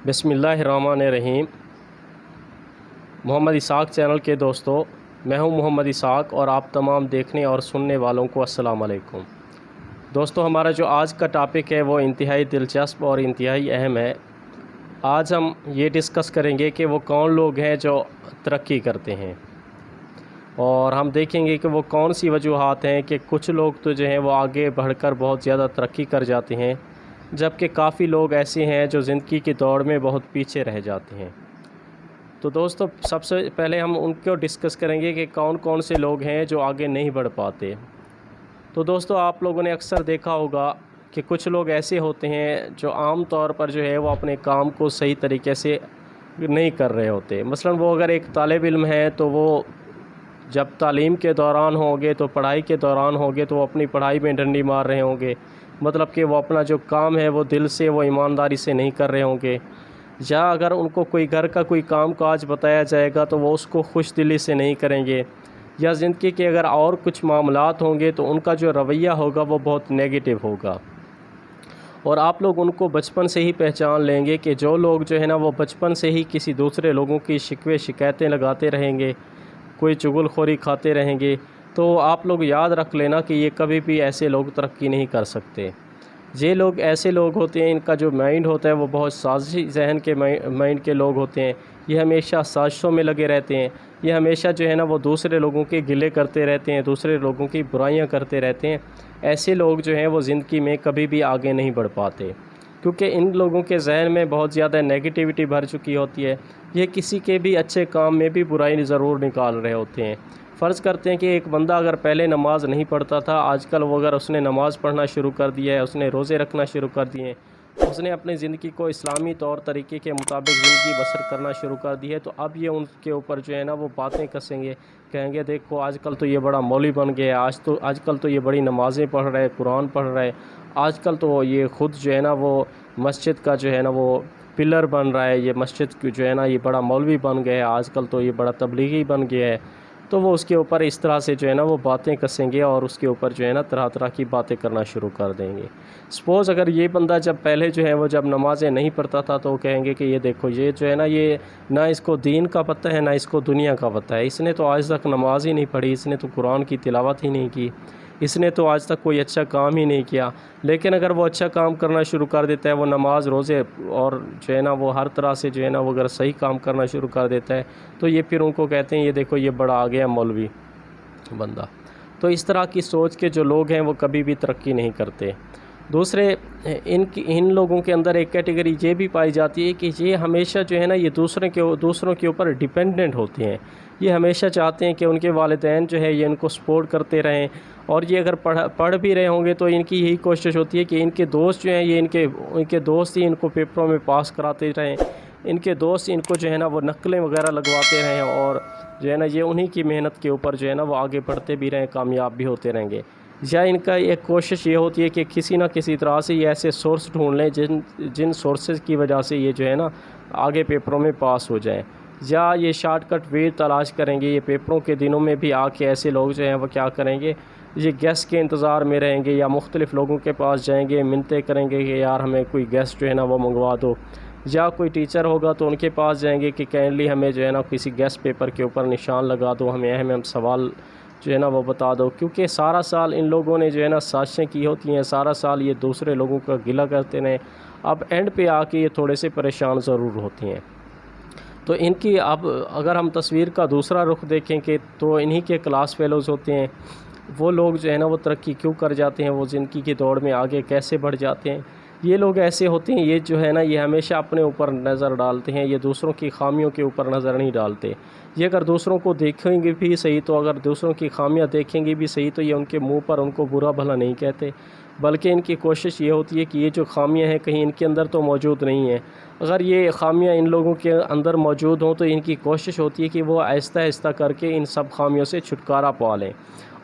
बिस्मिल्लाहिर्रहमानिर्रहीम। Mohammad Isaac channel के दोस्तों, मैं हूं मोहम्मद इसाक और आप तमाम देखने और सुनने वालों को अस्सलाम वालेकुम। दोस्तों, हमारा जो आज का टॉपिक है वो इंतहाई दिलचस्प और इंतहाई अहम है। आज हम ये डिस्कस करेंगे कि वो कौन लोग हैं जो तरक्की करते हैं, और हम देखेंगे कि वो कौन सी वजूहात हैं कि कुछ लोग तो जो हैं वो आगे बढ़कर बहुत ज़्यादा तरक्की कर जाते हैं, जबकि काफ़ी लोग ऐसे हैं जो ज़िंदगी की दौड़ में बहुत पीछे रह जाते हैं। तो दोस्तों, सबसे पहले हम उनको डिस्कस करेंगे कि कौन कौन से लोग हैं जो आगे नहीं बढ़ पाते। तो दोस्तों, आप लोगों ने अक्सर देखा होगा कि कुछ लोग ऐसे होते हैं जो आम तौर पर जो है वो अपने काम को सही तरीके से नहीं कर रहे होते। मसलन वो अगर एक तालिब इल्म है तो वो जब तालीम के दौरान होंगे, तो पढ़ाई के दौरान होंगे, तो वो अपनी पढ़ाई में डंडी मार रहे होंगे, मतलब कि वो अपना जो काम है वो दिल से, वो ईमानदारी से नहीं कर रहे होंगे। या अगर उनको कोई घर का कोई काम काज बताया जाएगा तो वो उसको खुश दिली से नहीं करेंगे। या ज़िंदगी के अगर और कुछ मामलात होंगे तो उनका जो रवैया होगा वो बहुत नेगेटिव होगा। और आप लोग उनको बचपन से ही पहचान लेंगे कि जो लोग जो है ना वो बचपन से ही किसी दूसरे लोगों की शिकवे शिकायतें लगाते रहेंगे, कोई चुगलखोरी खाते रहेंगे, तो आप लोग याद रख लेना कि ये कभी भी ऐसे लोग तरक्की नहीं कर सकते। ये लोग ऐसे लोग होते हैं, इनका जो माइंड होता है वो बहुत साजिशी जहन के माइंड के लोग होते हैं। ये हमेशा साजिशों में लगे रहते हैं। ये हमेशा जो है ना वो दूसरे लोगों के गिले करते रहते हैं, दूसरे लोगों की बुराइयां करते रहते हैं। ऐसे लोग जो हैं वो ज़िंदगी में कभी भी आगे नहीं बढ़ पाते, क्योंकि इन लोगों के जहन में बहुत ज़्यादा नेगेटिविटी भर चुकी होती है। ये किसी के भी अच्छे काम में भी बुराई ज़रूर निकाल रहे होते हैं। फ़र्ज़ करते हैं कि एक बंदा अगर पहले नमाज़ नहीं पढ़ता था, आजकल वो अगर उसने नमाज़ पढ़ना शुरू कर दिया है, उसने रोज़े रखना शुरू कर दिए हैं, उसने अपनी ज़िंदगी को इस्लामी तौर तरीके के मुताबिक ज़िंदगी बसर करना शुरू कर दी है, तो अब ये उनके ऊपर जो है ना वो बातें कसेंगे, कहेंगे देखो आजकल तो ये बड़ा मौलवी बन गया, आजकल तो ये बड़ी नमाज़ें पढ़ रहे, कुरान पढ़ रहे, आजकल तो ये ख़ुद जो है ना वो मस्जिद का जो है ना वो पिलर बन रहा है, ये मस्जिद की जो है ना ये बड़ा मौलवी बन गया है, आजकल तो ये बड़ा तबलीगी बन गया है। तो वो उसके ऊपर इस तरह से जो है ना वो बातें कसेंगे और उसके ऊपर जो है ना तरह तरह की बातें करना शुरू कर देंगे। सपोज़ अगर ये बंदा जब पहले जो है वो जब नमाज़ें नहीं पढ़ता था तो वो कहेंगे कि ये देखो ये जो है ना ये ना इसको दीन का पता है ना इसको दुनिया का पता है, इसने तो आज तक नमाज ही नहीं पढ़ी, इसने तो कुरान की तिलावत ही नहीं की, इसने तो आज तक कोई अच्छा काम ही नहीं किया। लेकिन अगर वो अच्छा काम करना शुरू कर देता है, वो नमाज रोज़े और जो है ना वो हर तरह से जो है ना वो अगर सही काम करना शुरू कर देता है, तो ये फिर उनको कहते हैं ये देखो ये बड़ा आ गया मौलवी बंदा। तो इस तरह की सोच के जो लोग हैं वो कभी भी तरक्की नहीं करते। दूसरे, इन लोगों के अंदर एक कैटेगरी ये भी पाई जाती है कि ये हमेशा जो है ना ये दूसरों के ऊपर डिपेंडेंट होते हैं। ये हमेशा चाहते हैं कि उनके वालिदैन जो है ये इनको सपोर्ट करते रहें, और ये अगर पढ़ भी रहे होंगे तो इनकी यही कोशिश होती है कि इनके दोस्त जो हैं ये इनके दोस्त ही इनको पेपरों में पास कराते रहें, इनके दोस्त इनको जो है ना वो नकलें वगैरह लगवाते रहें, और जो है ना ये उन्हीं की मेहनत के ऊपर जो है ना वो आगे बढ़ते भी रहें, कामयाब भी होते रहेंगे। या इनका एक कोशिश ये होती है कि किसी ना किसी तरह से ये ऐसे सोर्स ढूंढ लें जिन सोर्सेज की वजह से ये जो है ना आगे पेपरों में पास हो जाएं। या ये शॉर्टकट वे तलाश करेंगे। ये पेपरों के दिनों में भी आके ऐसे लोग जो हैं वो क्या करेंगे, ये गेस्ट के इंतज़ार में रहेंगे या मुख्तलिफ़ लोगों के पास जाएंगे, मिन्नतें करेंगे कि यार हमें कोई गेस्ट जो है ना वो मंगवा दो। या कोई टीचर होगा तो उनके पास जाएंगे कि काइंडली हमें जो है ना किसी गेस्ट पेपर के ऊपर निशान लगा दो, हमें अहम सवाल जो है ना वो बता दो। क्योंकि सारा साल इन लोगों ने जो है ना साजिशें की होती हैं, सारा साल ये दूसरे लोगों का गिला करते हैं, अब एंड पे आके ये थोड़े से परेशान ज़रूर होते हैं। तो इनकी अब अगर हम तस्वीर का दूसरा रुख देखें कि तो इन्हीं के क्लास फेलोज़ होते हैं। वो लोग जो है ना वो तरक्की क्यों कर जाते हैं, वो ज़िंदगी की दौड़ में आगे कैसे बढ़ जाते हैं। ये लोग ऐसे होते हैं, ये जो है ना ये हमेशा अपने ऊपर नज़र डालते हैं, ये दूसरों की खामियों के ऊपर नज़र नहीं डालते। ये अगर दूसरों को देखेंगे भी सही, तो अगर दूसरों की खामियां देखेंगे भी सही, तो ये उनके मुंह पर उनको बुरा भला नहीं कहते, बल्कि इनकी कोशिश ये होती है कि ये जो खामियां हैं कहीं इनके अंदर तो मौजूद नहीं है। अगर ये खामियां इन लोगों के अंदर मौजूद हों तो इनकी कोशिश होती है कि वो आहिस्ता आहिस्ता करके इन सब खामियों से छुटकारा पा लें।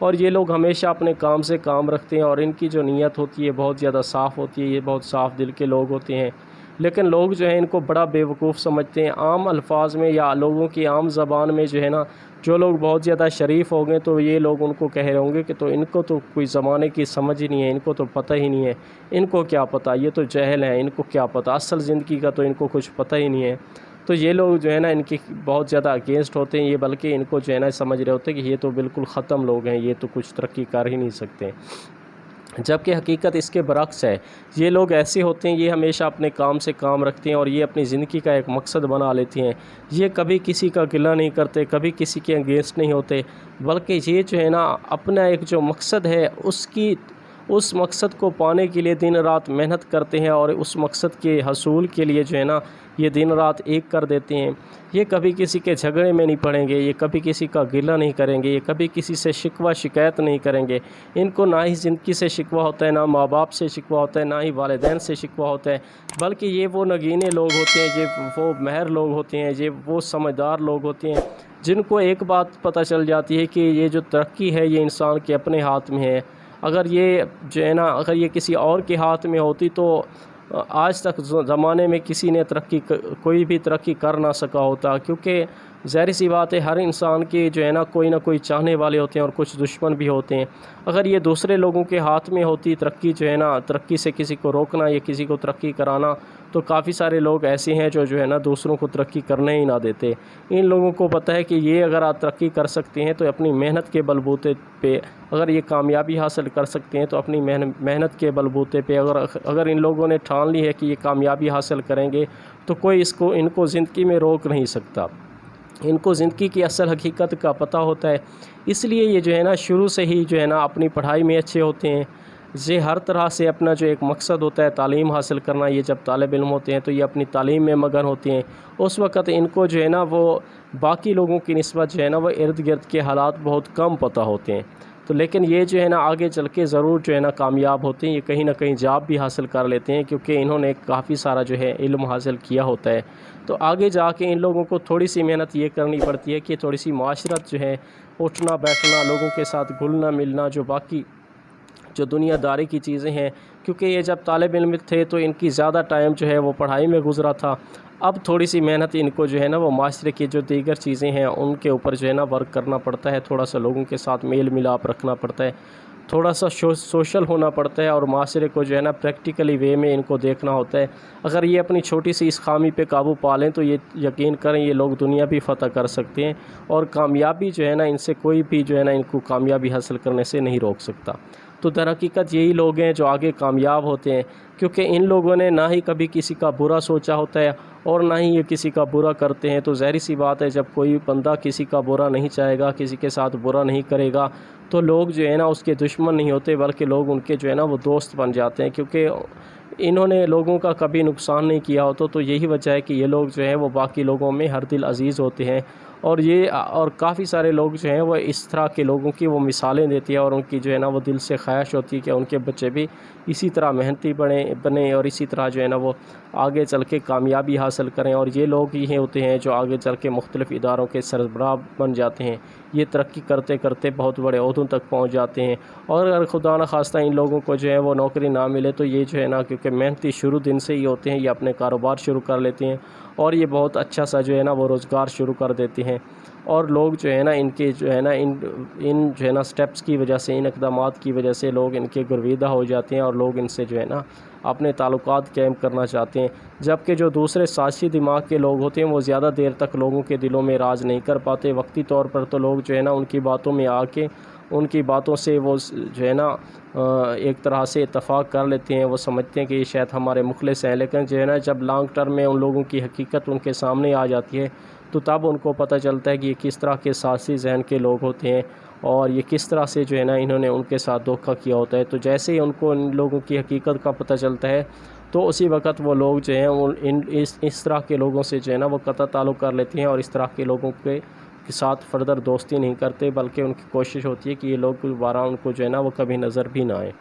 और ये लोग हमेशा अपने काम से काम रखते हैं, और इनकी जो नीयत होती है बहुत ज़्यादा साफ़ होती है, ये बहुत साफ़ दिल के लोग होते हैं। लेकिन लोग जो है इनको बड़ा बेवकूफ़ समझते हैं। आम अल्फाज में या लोगों की आम ज़बान में जो है ना, जो लोग बहुत ज़्यादा शरीफ हो गए तो ये लोग उनको कह रहे होंगे कि तो इनको तो कोई ज़माने की समझ ही नहीं है, इनको तो पता ही नहीं है, इनको क्या पता, ये तो जहल है, इनको क्या पता, असल ज़िंदगी का तो इनको कुछ पता ही नहीं है। तो ये लोग जो है ना इनकी बहुत ज़्यादा अगेंस्ट होते हैं, ये बल्कि इनको जो है ना समझ रहे होते हैं कि ये तो बिल्कुल ख़त्म लोग हैं, ये तो कुछ तरक्की कर ही नहीं सकते। जबकि हकीकत इसके बरक्स है। ये लोग ऐसे होते हैं, ये हमेशा अपने काम से काम रखते हैं और ये अपनी ज़िंदगी का एक मकसद बना लेते हैं। ये कभी किसी का गिला नहीं करते, कभी किसी के अगेंस्ट नहीं होते, बल्कि ये जो है ना अपना एक जो मकसद है उस मकसद को पाने के लिए दिन रात मेहनत करते हैं और उस मकसद के हसूल के लिए जो है ना ये दिन रात एक कर देते हैं। ये कभी किसी के झगड़े में नहीं पड़ेंगे, ये कभी किसी का गिला नहीं करेंगे, ये कभी किसी से शिकवा शिकायत नहीं करेंगे। इनको ना ही ज़िंदगी से शिकवा होता है, ना माँ बाप से शिकवा होता है, ना ही वालिदैन से शिकवा होता है, बल्कि ये वो नगीने लोग होते हैं, ये वो महर लोग होते हैं, ये वो समझदार लोग होते हैं जिनको एक बात पता चल जाती है कि ये जो तरक्की है ये इंसान के अपने हाथ में है। अगर ये जो है ना अगर ये किसी और के हाथ में होती तो आज तक ज़माने में किसी ने कोई भी तरक्की कर ना सका होता, क्योंकि ज़ाहिर सी बात है हर इंसान के जो है ना कोई चाहने वाले होते हैं और कुछ दुश्मन भी होते हैं। अगर ये दूसरे लोगों के हाथ में होती तरक्की जो है ना, तरक्की से किसी को रोकना या किसी को तरक्की कराना, तो काफ़ी सारे लोग ऐसे हैं जो है ना दूसरों को तरक्की करने ही ना देते। इन लोगों को पता है कि ये अगर आप तरक्की कर सकते हैं तो अपनी मेहनत के बलबूते पे, अगर ये कामयाबी हासिल कर सकते हैं तो अपनी मेहनत के बलबूते पे, अगर इन लोगों ने ठान ली है कि ये कामयाबी हासिल करेंगे तो कोई इनको ज़िंदगी में रोक नहीं सकता। इनको ज़िंदगी की असल हकीकत का पता होता है, इसलिए ये जो है ना शुरू से ही जो है ना अपनी पढ़ाई में अच्छे होते हैं। ये हर तरह से अपना जो एक मकसद होता है तालीम हासिल करना, ये जब तालिब इल्म होते हैं तो ये अपनी तालीम में मगन होते हैं। उस वक़्त इनको जो है ना वो बाकी लोगों की निस्बत जो है ना वो इर्द गिर्द के हालात बहुत कम पता होते हैं। तो लेकिन ये जो है ना आगे चल के ज़रूर जो है ना कामयाब होते हैं, ये कहीं ना कहीं जॉब भी हासिल कर लेते हैं, क्योंकि इन्होंने काफ़ी सारा जो है इल्म हासिल किया होता है। तो आगे जाके इन लोगों को थोड़ी सी मेहनत ये करनी पड़ती है कि थोड़ी सी माशरत जो है, उठना बैठना, लोगों के साथ घुलना मिलना, जो बाकी जो दुनियादारी की चीज़ें हैं, क्योंकि ये जब तालिब इल्म थे तो इनकी ज़्यादा टाइम जो है वो पढ़ाई में गुजरा था। अब थोड़ी सी मेहनत इनको जो है ना वो माशरे की जो दीगर चीज़ें हैं उनके ऊपर जो है ना वर्क करना पड़ता है, थोड़ा सा लोगों के साथ मेल मिलाप रखना पड़ता है, थोड़ा सा सोशल होना पड़ता है और माशरे को जो है ना प्रैक्टिकली वे में इनको देखना होता है। अगर ये अपनी छोटी सी इस खामी पे काबू पा लें तो ये यकीन करें ये लोग दुनिया भी फ़तह कर सकते हैं और कामयाबी जो है ना इनसे कोई भी जो है ना इनको कामयाबी हासिल करने से नहीं रोक सकता। तो दरहकीकत यही लोग हैं जो आगे कामयाब होते हैं, क्योंकि इन लोगों ने ना ही कभी किसी का बुरा सोचा होता है और ना ही ये किसी का बुरा करते हैं। तो ज़ाहिर सी बात है जब कोई बंदा किसी का बुरा नहीं चाहेगा, किसी के साथ बुरा नहीं करेगा, तो लोग जो है ना उसके दुश्मन नहीं होते, बल्कि लोग उनके जो है ना वो दोस्त बन जाते हैं, क्योंकि इन्होंने लोगों का कभी नुकसान नहीं किया होता। तो यही वजह है कि ये लोग जो हैं वो बाकी लोगों में हर दिल अज़ीज़ होते हैं और काफ़ी सारे लोग जो हैं वो इस तरह के लोगों की वो मिसालें देती है और उनकी जो है ना वो दिल से ख्वाहिश होती है कि उनके बच्चे भी इसी तरह मेहनती बने और इसी तरह जो है ना वो आगे चल के कामयाबी हासिल करें। और ये लोग ही होते हैं जो आगे चल के मुख्तलिफ़ इदारों के सरबराह बन जाते हैं, ये तरक्की करते करते बहुत बड़े ओहदों तक पहुँच जाते हैं। और अगर खुदा न खास्ता इन लोगों को जो है वो नौकरी ना मिले तो ये जो है ना, क्योंकि मेहनती शुरू दिन से ही होते हैं, ये अपने कारोबार शुरू कर लेते हैं और ये बहुत अच्छा सा जो है ना वो रोज़गार शुरू कर देते हैं। और लोग जो है ना इनके जो है ना इन जो है ना स्टेप्स की वजह से, इन इक़दामात की वजह से लोग इनके गुरविदा हो जाते हैं और लोग इनसे जो है ना अपने ताल्लुकात कायम करना चाहते हैं। जबकि जो दूसरे साज़िशी दिमाग के लोग होते हैं वो ज़्यादा देर तक लोगों के दिलों में राज नहीं कर पाते। वक्ती तौर पर तो लोग जो है ना उनकी बातों में आके उनकी बातों से वो जो है ना एक तरह से इत्तफ़ाक़ कर लेते हैं, वो समझते हैं कि ये शायद हमारे मुखलिस हैं। लेकिन जो है ना जब लॉन्ग टर्म में उन लोगों की हकीकत उनके सामने आ जाती है तो तब उनको पता चलता है कि ये किस तरह के साज़िशी ज़हन के लोग होते हैं और ये किस तरह से जो है ना इन्होंने उनके साथ धोखा किया होता है। तो जैसे ही उनको इन लोगों की हकीकत का पता चलता है तो उसी वक्त वो लोग जो हैं वो इस तरह के लोगों से जो है ना वो कतई ताल्लुक़ कर लेते हैं और इस तरह के लोगों के साथ फर्दर दोस्ती नहीं करते, बल्कि उनकी कोशिश होती है कि ये लोग दोबारा उनको जो है ना वो कभी नज़र भी ना आए।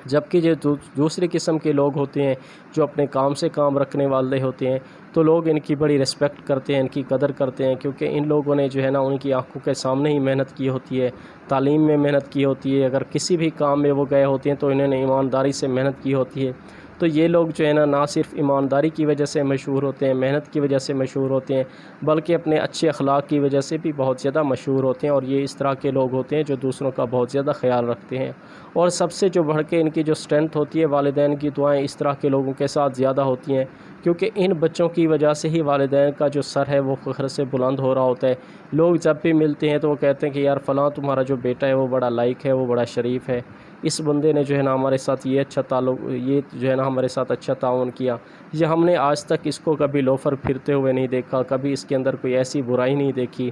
जबकि जो दूसरी किस्म के लोग होते हैं जो अपने काम से काम रखने वाले होते हैं तो लोग इनकी बड़ी रिस्पेक्ट करते हैं, इनकी कदर करते हैं, क्योंकि इन लोगों ने जो है ना उनकी आंखों के सामने ही मेहनत की होती है, तालीम में मेहनत की होती है। अगर किसी भी काम में वो गए होते हैं तो इन्होंने ईमानदारी से मेहनत की होती है। तो ये लोग जो है ना सिर्फ ईमानदारी की वजह से मशहूर होते हैं, मेहनत की वजह से मशहूर होते हैं, बल्कि अपने अच्छे अखलाक की वजह से भी बहुत ज़्यादा मशहूर होते हैं। और ये इस तरह के लोग होते हैं जो दूसरों का बहुत ज़्यादा ख्याल रखते हैं। और सबसे जो बढ़ के इनकी जो स्ट्रेंथ होती है, वालिदैन की दुआएं इस तरह के लोगों के साथ ज़्यादा होती हैं, क्योंकि इन बच्चों की वजह से ही वालिदैन का जो सर है वो फ़ख्र से बुलंद हो रहा होता है। लोग जब भी मिलते हैं तो वो कहते हैं कि यार फ़लाँ तुम्हारा जो बेटा है वो बड़ा लायक है, वो बड़ा शरीफ है, इस बंदे ने जो है ना हमारे साथ ये अच्छा ताल्लुक़, ये जो है ना हमारे साथ अच्छा ताउन किया, या हमने आज तक इसको कभी लोफर फिरते हुए नहीं देखा, कभी इसके अंदर कोई ऐसी बुराई नहीं देखी।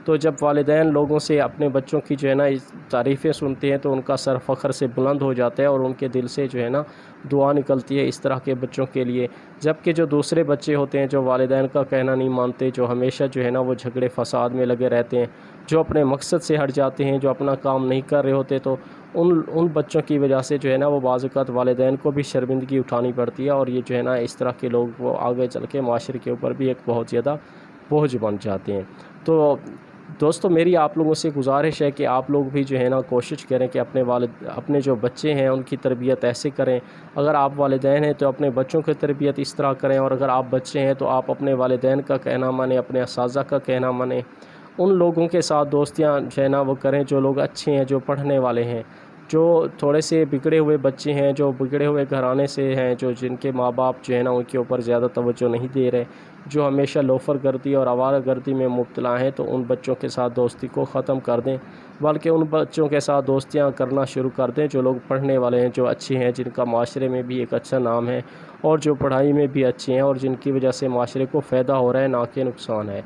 तो जब वालिदैन लोगों से अपने बच्चों की जो है ना तारीफ़ें सुनते हैं तो उनका सर फ़ख्र से बुलंद हो जाता है और उनके दिल से जो है ना दुआ निकलती है इस तरह के बच्चों के लिए। जबकि जो दूसरे बच्चे होते हैं जो वालिदैन का कहना नहीं मानते, जो हमेशा जो है ना वो झगड़े फसाद में लगे रहते हैं, जो अपने मकसद से हट जाते हैं, जो अपना काम नहीं कर रहे होते, तो उन बच्चों की वजह से जो है ना वो बाज़-औक़ात वालिदैन को भी शर्मिंदगी उठानी पड़ती है। और ये जो है ना इस तरह के लोग वो आगे चल के माशरे के ऊपर भी एक बहुत ज़्यादा बोझ बन जाते हैं। तो दोस्तों, मेरी आप लोगों से गुजारिश है कि आप लोग भी जो है ना कोशिश करें कि अपने जो बच्चे हैं उनकी तरबियत ऐसे करें। अगर आप वालिदैन हैं तो अपने बच्चों की तरबियत इस तरह करें, और अगर आप बच्चे हैं तो आप अपने वालिदैन का कहना मानें, अपने असातिज़ा का कहना मानें। उन लोगों के साथ दोस्तियाँ जो है ना वो करें जो लोग अच्छे हैं, जो पढ़ने वाले हैं। जो थोड़े से बिगड़े हुए बच्चे हैं, जो बिगड़े हुए घराने से हैं, जो जिनके माँ बाप जो है ना उनके ऊपर ज़्यादा तवज्जो नहीं दे रहे, जो हमेशा लोफर गर्दी और आवारागर्दी में मुब्तला हैं, तो उन बच्चों के साथ दोस्ती को ख़त्म कर दें, बल्कि उन बच्चों के साथ दोस्तियाँ करना शुरू कर दें जो लोग पढ़ने वाले हैं, जो अच्छे हैं, जिनका माशरे में भी एक अच्छा नाम है और जो पढ़ाई में भी अच्छे हैं और जिनकी वजह से माशरे को फ़ायदा हो रहा है, ना कि नुकसान है।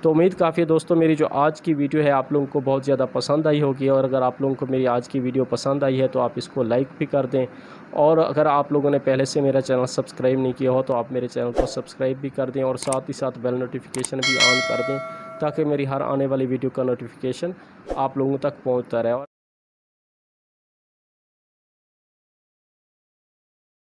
तो उम्मीद काफ़ी है दोस्तों, मेरी जो आज की वीडियो है आप लोगों को बहुत ज़्यादा पसंद आई होगी। और अगर आप लोगों को मेरी आज की वीडियो पसंद आई है तो आप इसको लाइक भी कर दें, और अगर आप लोगों ने पहले से मेरा चैनल सब्सक्राइब नहीं किया हो तो आप मेरे चैनल को सब्सक्राइब भी कर दें, और साथ ही साथ बेल नोटिफिकेशन भी ऑन कर दें, ताकि मेरी हर आने वाली वीडियो का नोटिफिकेशन आप लोगों तक पहुँचता रहे।